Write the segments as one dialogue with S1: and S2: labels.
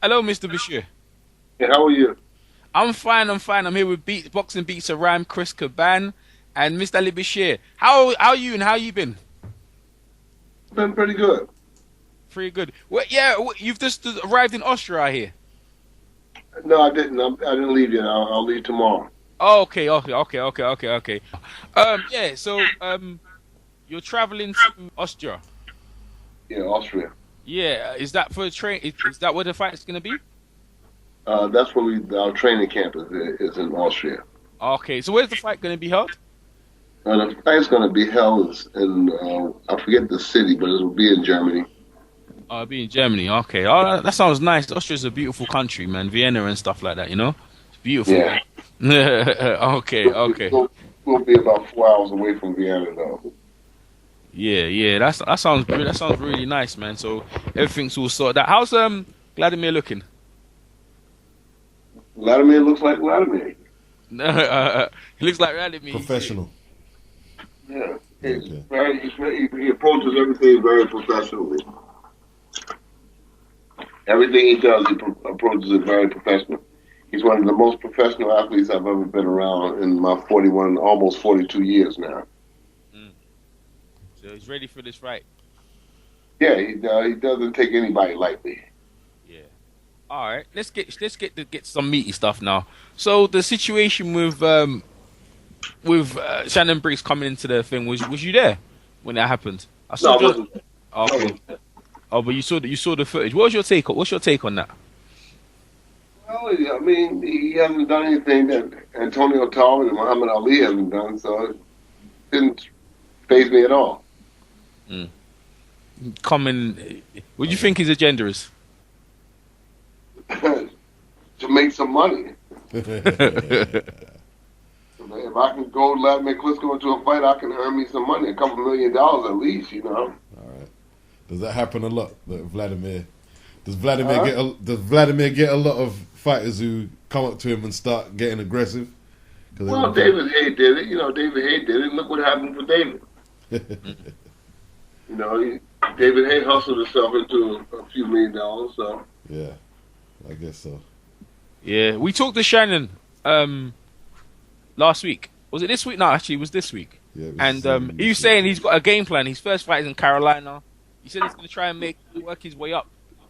S1: Hello, Mr. Bashir.
S2: Hey, how are you?
S1: I'm fine. I'm fine. I'm here with Boxing Beats Aram, Chris Caban, and Mr. Ali Bashir. How are you and how you been?
S2: Been pretty good.
S1: Pretty good. Well, yeah, you've just arrived in Austria here.
S2: No, I didn't. I didn't leave yet. I'll leave tomorrow.
S1: Oh, okay. Yeah. So, you're traveling to Austria.
S2: Yeah, Austria.
S1: Yeah. Is that for a train? Is that where the fight's gonna be?
S2: That's where our training camp is in Austria.
S1: Okay. So where's the fight gonna be held?
S2: The fight's going to be held in I forget the city, but it will be in Germany.
S1: It'll be in Germany. Okay. Oh, that sounds nice. Austria's a beautiful country, man. Vienna and stuff like that. It's beautiful.
S2: Yeah,
S1: Okay.
S2: we'll be about 4 hours away from Vienna, though.
S1: Yeah. That sounds good. That sounds really nice, man. So everything's all sorted out. How's Vladimir looking?
S2: Vladimir looks like Vladimir.
S1: He looks like Vladimir.
S3: Professional.
S2: Yeah,
S3: Okay.
S2: he approaches everything very professionally. Everything he does, approaches it very professional. He's one of the most professional athletes I've ever been around in my 41, almost 42 years now.
S1: Mm. So he's ready for this fight.
S2: Yeah, he doesn't take anybody lightly.
S1: Yeah. All right. Let's get some meaty stuff now. So the situation with Shannon Briggs coming into the thing, was you there when that happened? I
S2: No,
S1: saw
S2: I
S1: you.
S2: wasn't. I
S1: Okay.
S2: wasn't.
S1: Oh, but you saw the footage. What's your take on that?
S2: Well, I mean, he hasn't done anything that Antonio Tarver and Muhammad Ali haven't done, so it didn't faze me at all.
S1: Mm. Coming. What do you think his agenda is?
S2: To make some money.
S3: All
S2: If I can go Vladimir Klitschko into a fight, I can earn me some money, $2 million at least.
S3: right. Does that happen a lot? That Vladimir does Vladimir get a lot of fighters who come up to him and start getting aggressive?
S2: Well, David Hay did it. David Hay did it. Look what happened with David. David Hay hustled himself into a few $1 million. So
S3: Yeah, I guess so.
S1: Yeah, we talked to Shannon last week. Was it this week? No, actually, it was this week.
S3: Yeah, it was
S1: And
S3: the same
S1: he was
S3: this
S1: saying
S3: week.
S1: he's got a game plan. His first fight is in Carolina. He said he's going to try and work his way up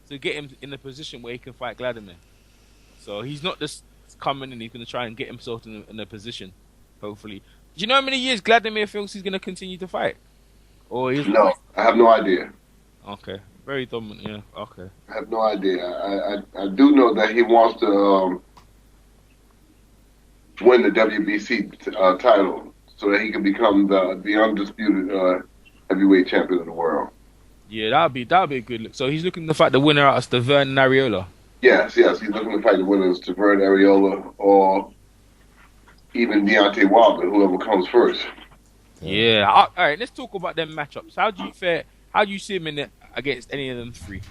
S1: to get him in a position where he can fight Vladimir. So he's not just coming and he's going to try and get himself in a position, hopefully. Do you know how many years Vladimir thinks he's going to continue to fight? Or he's
S2: no, I have no idea.
S1: Okay, very dominant. Yeah, okay.
S2: I have no idea. I do know that he wants to win the WBC title so that he can become the undisputed heavyweight champion of the world.
S1: Yeah, that'd be a good look. So he's looking to fight the winner out of Stavern and Ariola.
S2: Yes. He's looking to fight the winners, Tavern Areola or even Deontay Wilder, whoever comes first.
S1: Yeah. All right. Let's talk about them matchups. How do you fare? How do you see him in it against any of them three?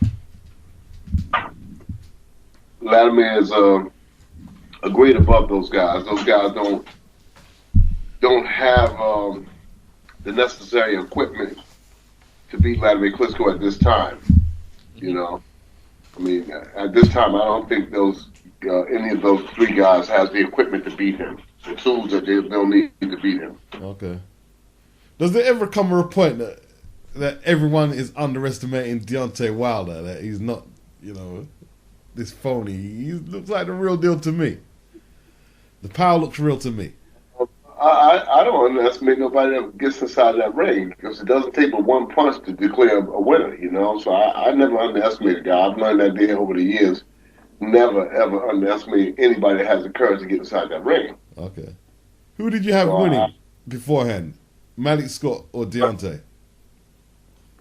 S2: Vladimir is a grade above those guys. Those guys don't have the necessary equipment to beat Vladimir Klitschko at this time. I mean, at this time, I don't think any of those three guys has the equipment to beat him. The tools that they'll need to beat him.
S3: Okay. Does there ever come a point that everyone is underestimating Deontay Wilder? That he's not, this phony. He looks like the real deal to me. The power looks real to me.
S2: I don't underestimate nobody that gets inside that ring because it doesn't take but one punch to declare a winner, So I never underestimate a guy. I've learned that day over the years. Never, ever underestimate anybody that has the courage to get inside that ring.
S3: Okay. Who did you have winning beforehand? Malik Scott or Deontay?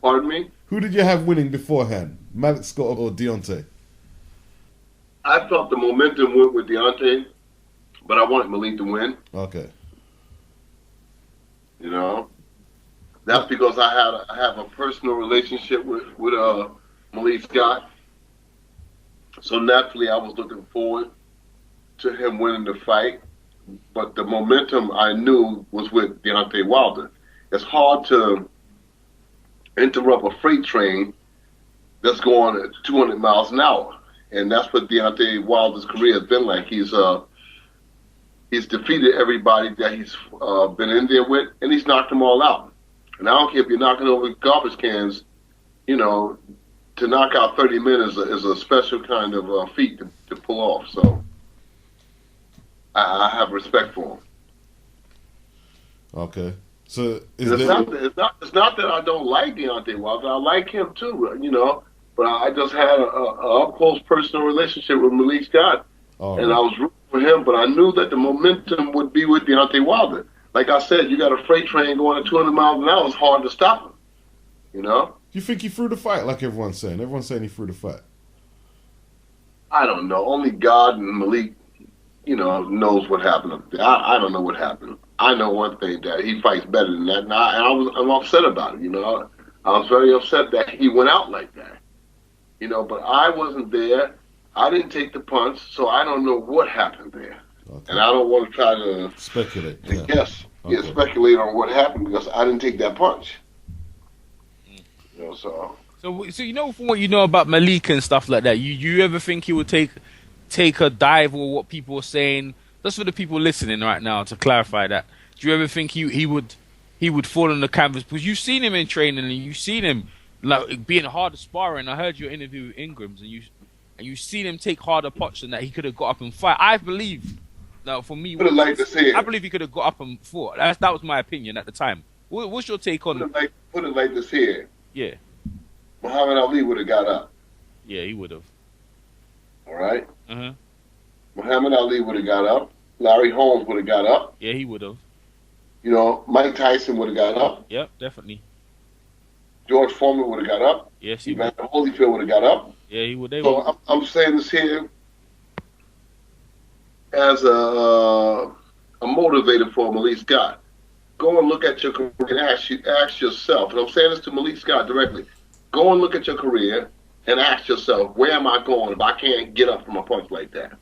S2: Pardon me?
S3: Who did you have winning beforehand? Malik Scott or Deontay?
S2: I felt the momentum went with Deontay, but I wanted Malik to win.
S3: Okay.
S2: That's because I have a personal relationship with Malik Scott. So naturally, I was looking forward to him winning the fight. But the momentum I knew was with Deontay Wilder. It's hard to interrupt a freight train that's going at 200 miles an hour. and that's what Deontay Wilder's career has been like. He's defeated everybody that he's been in there with, and he's knocked them all out. And I don't care if you're knocking over garbage cans, to knock out 30 men is a special kind of feat to pull off. So I have respect for him.
S3: Okay. So
S2: it's not that I don't like Deontay Wilder. I like him too, but I just had a up close personal relationship with Malik Scott, and I was rooting for him. But I knew that the momentum would be with Deontay Wilder. Like I said, you got a freight train going at 200 miles an hour. It's hard to stop him.
S3: Do you think he threw the fight like everyone's saying? Everyone's saying he threw the fight.
S2: I don't know. Only God and Malik, knows what happened up there. I don't know what happened. I know one thing, that he fights better than that, and I'm upset about it. I was very upset that he went out like that. But I wasn't there. I didn't take the punch, so I don't know what happened there. Okay. And I don't want to try to
S3: speculate.
S2: Speculate on what happened because I didn't take that punch. So
S1: from what you know about Malik and stuff like that, you ever think he would take a dive or what people are saying? Just for the people listening right now, to clarify that, do you ever think he would fall on the canvas? Because you've seen him in training and you've seen him like being hard to sparring. I heard your interview with Ingram's and you've seen him take harder punches than that. He could have got up and fight. I believe. Now, for me, I believe he could have got up and fought. That was my opinion at the time. What's your take on it?
S2: Put it like this here.
S1: Yeah.
S2: Muhammad Ali would have got up.
S1: Yeah, he would have.
S2: All right?
S1: Uh-huh.
S2: Muhammad Ali would have got up. Larry Holmes would have got up.
S1: Yeah, he would have.
S2: Mike Tyson would have got up.
S1: Yep, definitely.
S2: George Foreman would have got up.
S1: Yes, he
S2: Evander Holyfield would have got up.
S1: Yeah, he would.
S2: I'm saying this here as a motivator for Malik Scott. Go and look at your career and ask yourself, and I'm saying this to Malik Scott directly, go and look at your career and ask yourself, where am I going if I can't get up from a punch like that?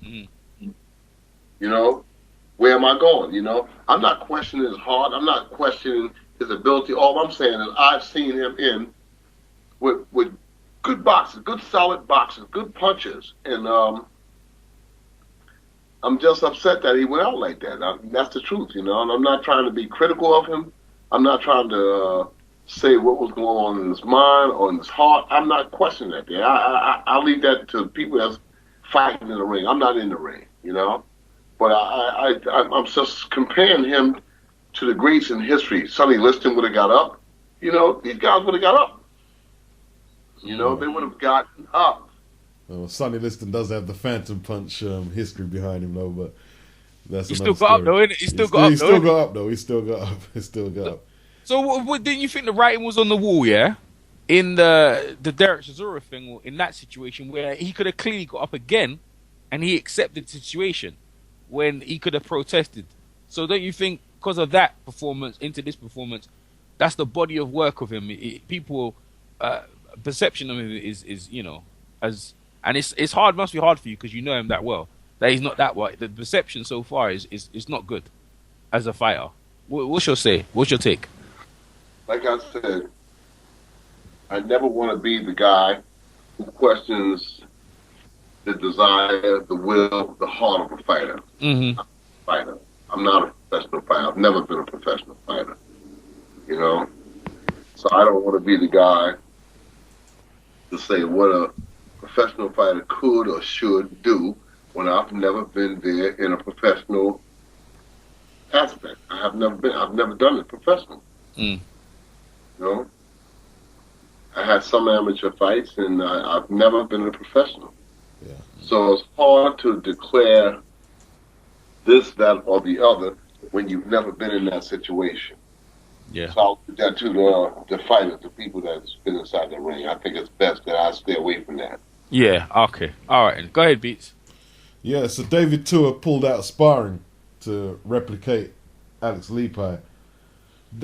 S1: Mm-hmm.
S2: Where am I going? I'm not questioning his heart. I'm not questioning his ability. All I'm saying is I've seen him in with good boxes, good solid boxes, good punches, and I'm just upset that he went out like that. That's the truth, and I'm not trying to be critical of him. I'm not trying to say what was going on in his mind or in his heart. I'm not questioning that. I leave that to people that's fighting in the ring. I'm not in the ring, But I'm just comparing him to the greats in history. Sonny Liston would have got up. These guys would have got up. They would have gotten up.
S3: Well, Sonny Liston does have the Phantom Punch history behind him, though, but that's
S1: he still got up, though, innit? He still got up.
S3: He still got up.
S1: So, what didn't you think the writing was on the wall? Yeah, in the Derek Chisora thing, in that situation where he could have clearly got up again, and he accepted the situation when he could have protested. So, don't you think because of that performance into this performance, that's the body of work of him? People perception of him is as. And it's hard, must be hard for you because you know him that well. That he's not that way. The perception so far is not good as a fighter. What's your say? What's your take?
S2: Like I said, I never want to be the guy who questions the desire, the will, the heart of a fighter.
S1: Mm-hmm.
S2: I'm a fighter. I'm not a professional fighter. I've never been a professional fighter. So I don't want to be the guy to say what a professional fighter could or should do when I've never been there in a professional aspect. I've never done it professional.
S1: Mm.
S2: I had some amateur fights and I've never been a professional.
S3: Yeah.
S2: So it's hard to declare this, that, or the other when you've never been in that situation.
S1: Yeah.
S2: So I'll do that to the fighters, the people that's been inside the ring. I think it's best that I stay away from that.
S1: Yeah, okay. All right, and go ahead, Beats.
S3: Yeah, so David Tua pulled out sparring to replicate Alex Lepi.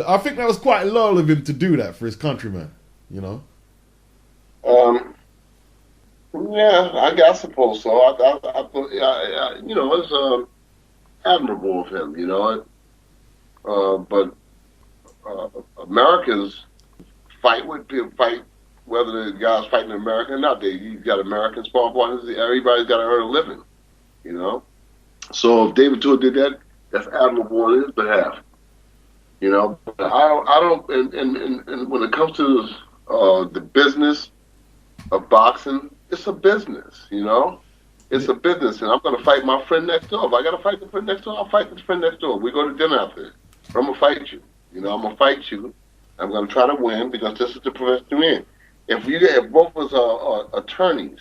S3: I think that was quite loyal of him to do that for his countryman,
S2: Yeah, I suppose so. It's admirable of him, but Americans fight whether the guy's fighting in America or not. You've got American sparring partners. Everybody's got to earn a living, you know. So if David Tua did that, that's admirable on his behalf. You know, but I don't, and when it comes to the business of boxing, it's a business, you know? It's a business, and I'm going to fight my friend next door. If I got to fight the friend next door, I'll fight the friend next door. We go to dinner after. I'm going to fight you. You know, I'm going to fight you. I'm going to try to win because this is the profession we're in. If both of us are attorneys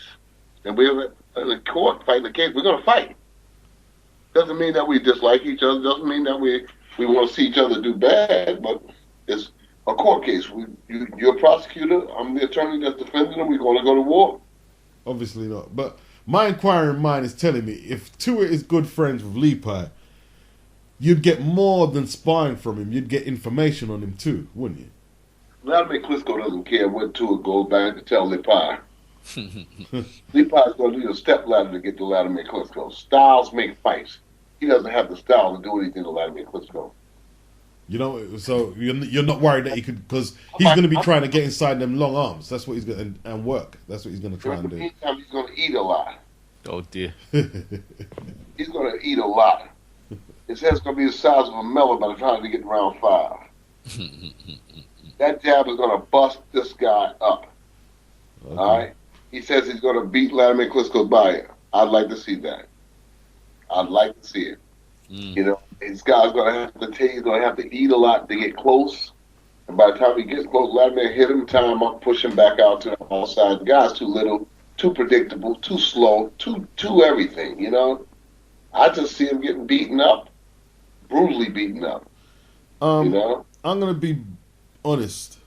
S2: and we're in the court fighting the case, we're going to fight. Doesn't mean that we dislike each other. Doesn't mean that we want to see each other do bad, but it's a court case. You're a prosecutor. I'm the attorney that's defending them. We're going to go to war.
S3: Obviously not. But my inquiring mind is telling me if Tua is good friends with Lepi, you'd get more than sparring from him. You'd get information on him too, wouldn't you?
S2: Vladimir Klitschko doesn't care what Tua goes back to tell Lepi. Lepi's going to do a step ladder to get to Vladimir Klitschko. Styles make fights. He doesn't have the style to do anything to Vladimir Klitschko.
S3: You know, so you're not worried that he could, because he's going to be trying to get inside them long arms. That's what he's going to, and work. That's what he's going to try and do.
S2: In the meantime, he's going to eat a lot.
S1: Oh dear.
S2: He's going to eat a lot. His head's going to be the size of a melon by the time he get round 5. That jab is going to bust this guy up. Okay. All right? He says he's going to beat Vladimir Klitschko by it. I'd like to see that. I'd like to see it. You know, this guy's going to have to take, he's going to have to eat a lot to get close. And by the time he gets close, Vladimir hit him, tie him up, push him back out to the outside. The guy's too little, too predictable, too slow, too everything, you know. I just see him getting beaten up, brutally beaten up. You know? I'm
S3: going to be honest.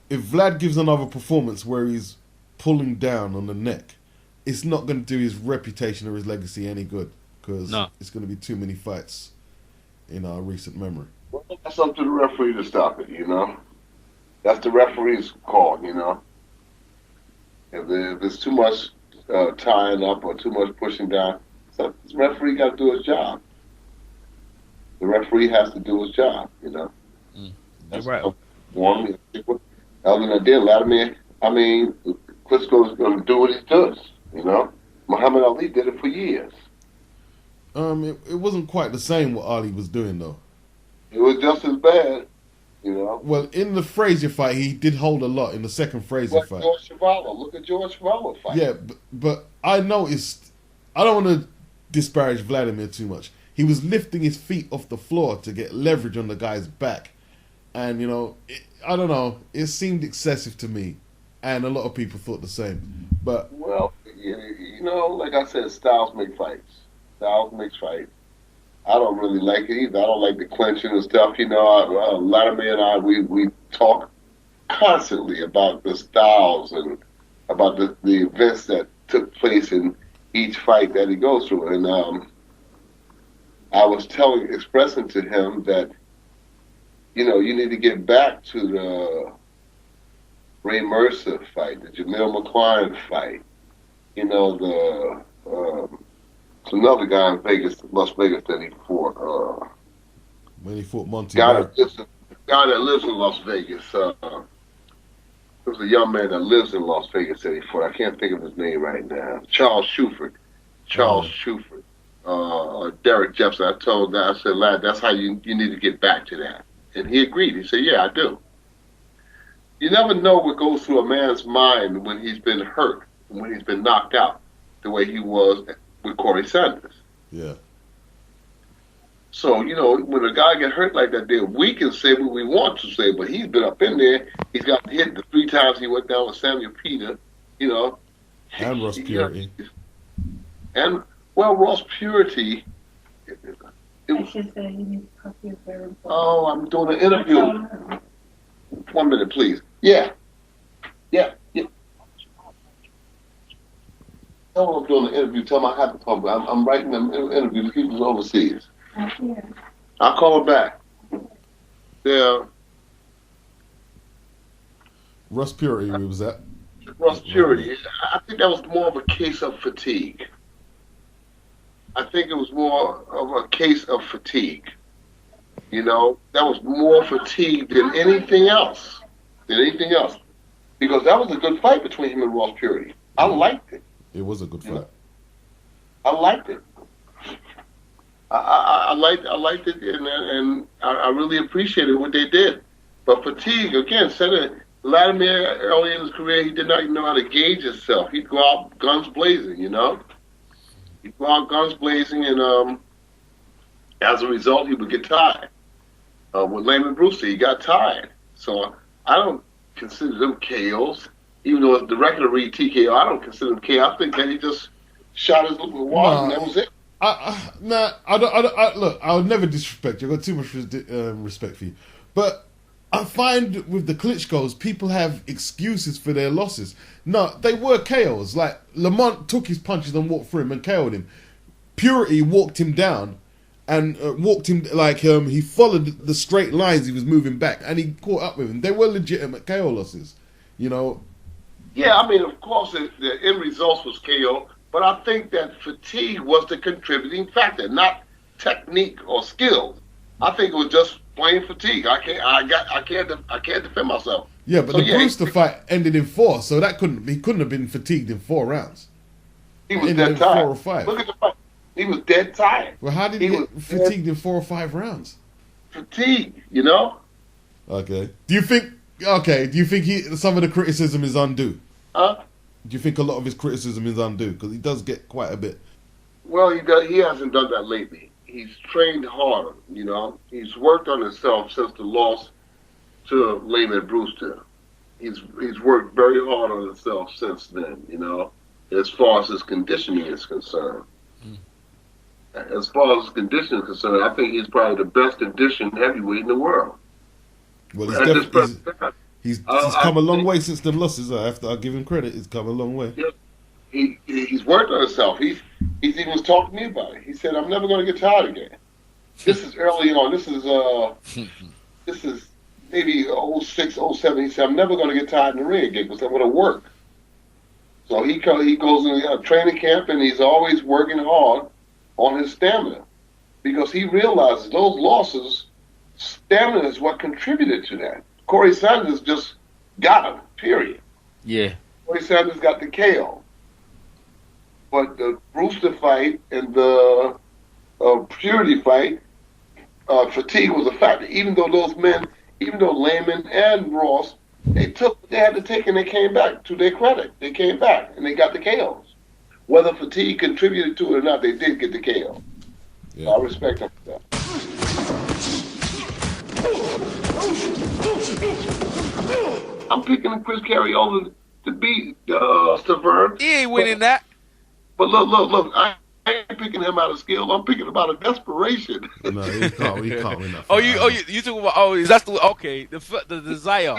S3: If Vlad gives another performance where he's pulling down on the neck, it's not going to do his reputation or his legacy any good, because it's going to be too many fights in our recent memory.
S2: Well, that's up to the referee to stop it, you know. That's the referee's call, you know. If there's too much tying up or too much pushing down, so the referee got to do his job. The referee has to do his job, you know.
S1: That's right.
S2: Other than that, Vladimir, Klitschko is going to do what he does, you know. Muhammad Ali did it for years.
S3: It wasn't quite the same what Ali was doing, though.
S2: It was just as bad, you know.
S3: Well, in the Frazier fight, he did hold a lot in the second Frazier fight.
S2: George Chuvalo. Look at George Chuvalo fight.
S3: Yeah, but I noticed, I don't want to disparage Vladimir too much. He was lifting his feet off the floor to get leverage on the guy's back. And, you know, I don't know, it seemed excessive to me. And a lot of people thought the same. But
S2: well, you know, like I said, styles make fights. Styles makes fights. I don't really like it either. I don't like the clinching and stuff. You know, Vladimir and I, we talk constantly about the styles and about the events that took place in each fight that he goes through. And I was expressing to him that, you know, you need to get back to the Ray Mercer fight, the Jamil McCline fight. You know, it's another guy in Las Vegas that he fought.
S3: When he fought Monty.
S2: Guy that lives in Las Vegas. There was a young man that lives in Las Vegas that he fought. I can't think of his name right now. Charles Shuford. Derek Jepson. I said, lad, that's how you need to get back to that. And he agreed. He said, yeah, I do. You never know what goes through a man's mind when he's been hurt, when he's been knocked out, the way he was with Corey Sanders.
S3: Yeah.
S2: So, you know, when a guy get hurt like that, then we can say what we want to say, but he's been up in there. He's got hit the 3 times he went down with Samuel Peter, you know.
S3: And Ross Purity.
S2: And, well, Ross Purity... Oh, I'm doing an interview. 1 minute, please. Yeah. Tell him I'm doing an interview. Tell him I have to call back. I'm writing an interview to people overseas. I'll call him back. Yeah.
S3: Ross Purity, where was that?
S2: Ross Purity. I think that was more of a case of fatigue. I think it was more of a case of fatigue. You know, that was more fatigue than anything else. because that was a good fight between him and Ross Purity. I liked it.
S3: It was a good fight.
S2: I liked it. I liked it, and I really appreciated what they did. But Fatigue, again, Vladimir early in his career, he did not even know how to gauge himself. He'd go out guns blazing, you know? He'd go out guns blazing, and as a result, he would get tired. With Layman Brewster, he got tired. So I don't consider them KOs. Even though the record read TKO, I don't consider them KO. I think that he just shot his little wad, and that was it.
S3: Look, I'll never disrespect you. I've got too much respect for you. But I find with the Klitschkos, people have excuses for their losses. No, they were KOs. Like, Lamont took his punches and walked through him and KO'd him. Purity walked him down and walked him like he followed the straight lines he was moving back, and he caught up with him. They were legitimate KO losses, you know.
S2: Yeah, I mean, of course, the end result was KO. But I think that fatigue was the contributing factor, not technique or skill. I think it was just plain fatigue. I can't defend myself.
S3: Yeah, but the Brewster fight ended in 4, so he couldn't have been fatigued in 4 rounds.
S2: He was dead tired.
S3: 4 or 5.
S2: Look at the fight. He was dead tired.
S3: Well, how did he get fatigued in 4 or 5 rounds?
S2: Fatigue, you know.
S3: Okay. Do you think some of the criticism is undue?
S2: Huh?
S3: Do you think a lot of his criticism is undue? Because he does get quite a bit.
S2: Well, he hasn't done that lately. He's trained harder, you know. He's worked on himself since the loss to Layman Brewster. He's worked very hard on himself since then, you know, as far as his conditioning is concerned. As far as his conditioning is concerned, I think he's probably the best conditioned heavyweight in the world.
S3: Well, he's come a long way since the losses. I'll give him credit. He's come a long way.
S2: Yeah. He's worked on himself. He even was talking to me about it. He said, "I'm never going to get tired again." This is early on. This is maybe 06, 07. He said, "I'm never going to get tired in the ring again because I'm going to work." So he goes in a training camp and he's always working hard on his stamina because he realizes those losses, stamina is what contributed to that. Corey Sanders just got him, period.
S1: Yeah.
S2: Corey Sanders got the KO. But the Brewster fight and the Purity fight, fatigue was a factor. Even though Layman and Ross, they had to take and they came back. To their credit, they came back and they got the KOs. Whether fatigue contributed to it or not, they did get the KO. Yeah. So I respect them for that. I'm picking Chris Carriola to beat Stavern.
S1: He ain't winning that.
S2: But look, I ain't picking him out of skill. I'm picking him out of desperation.
S3: No, he can't win that.
S1: You talking about? Is that the desire?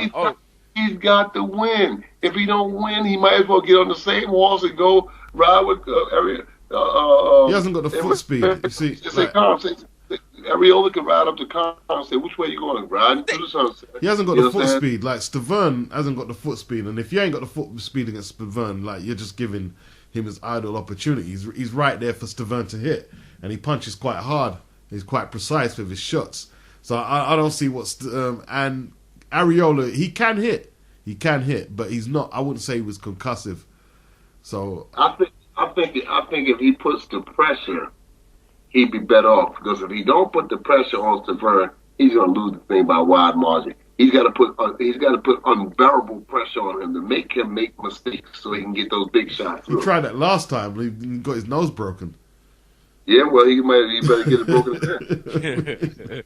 S2: He's got to win. If he don't win, he might as well get on the same horse and go ride with
S3: he hasn't got the foot speed. You see,
S2: Ariola can ride up to Khan and say, "Which way you going? Riding through the sunset."
S3: He hasn't got the foot speed. Like Stavern hasn't got the foot speed, and if you ain't got the foot speed against Stavern, like you're just giving him his idle opportunities. He's right there for Stavern to hit, and he punches quite hard. He's quite precise with his shots. So I don't see what's and Ariola, he can hit, but he's not. I wouldn't say he was concussive. So
S2: I think if he puts the pressure, he'd be better off because if he don't put the pressure on Stavern, he's gonna lose the thing by a wide margin. He's got to put unbearable pressure on him to make him make mistakes so he can get those big shots.
S3: He tried that last time, but he got his nose broken.
S2: Yeah, well, he better get it broken again.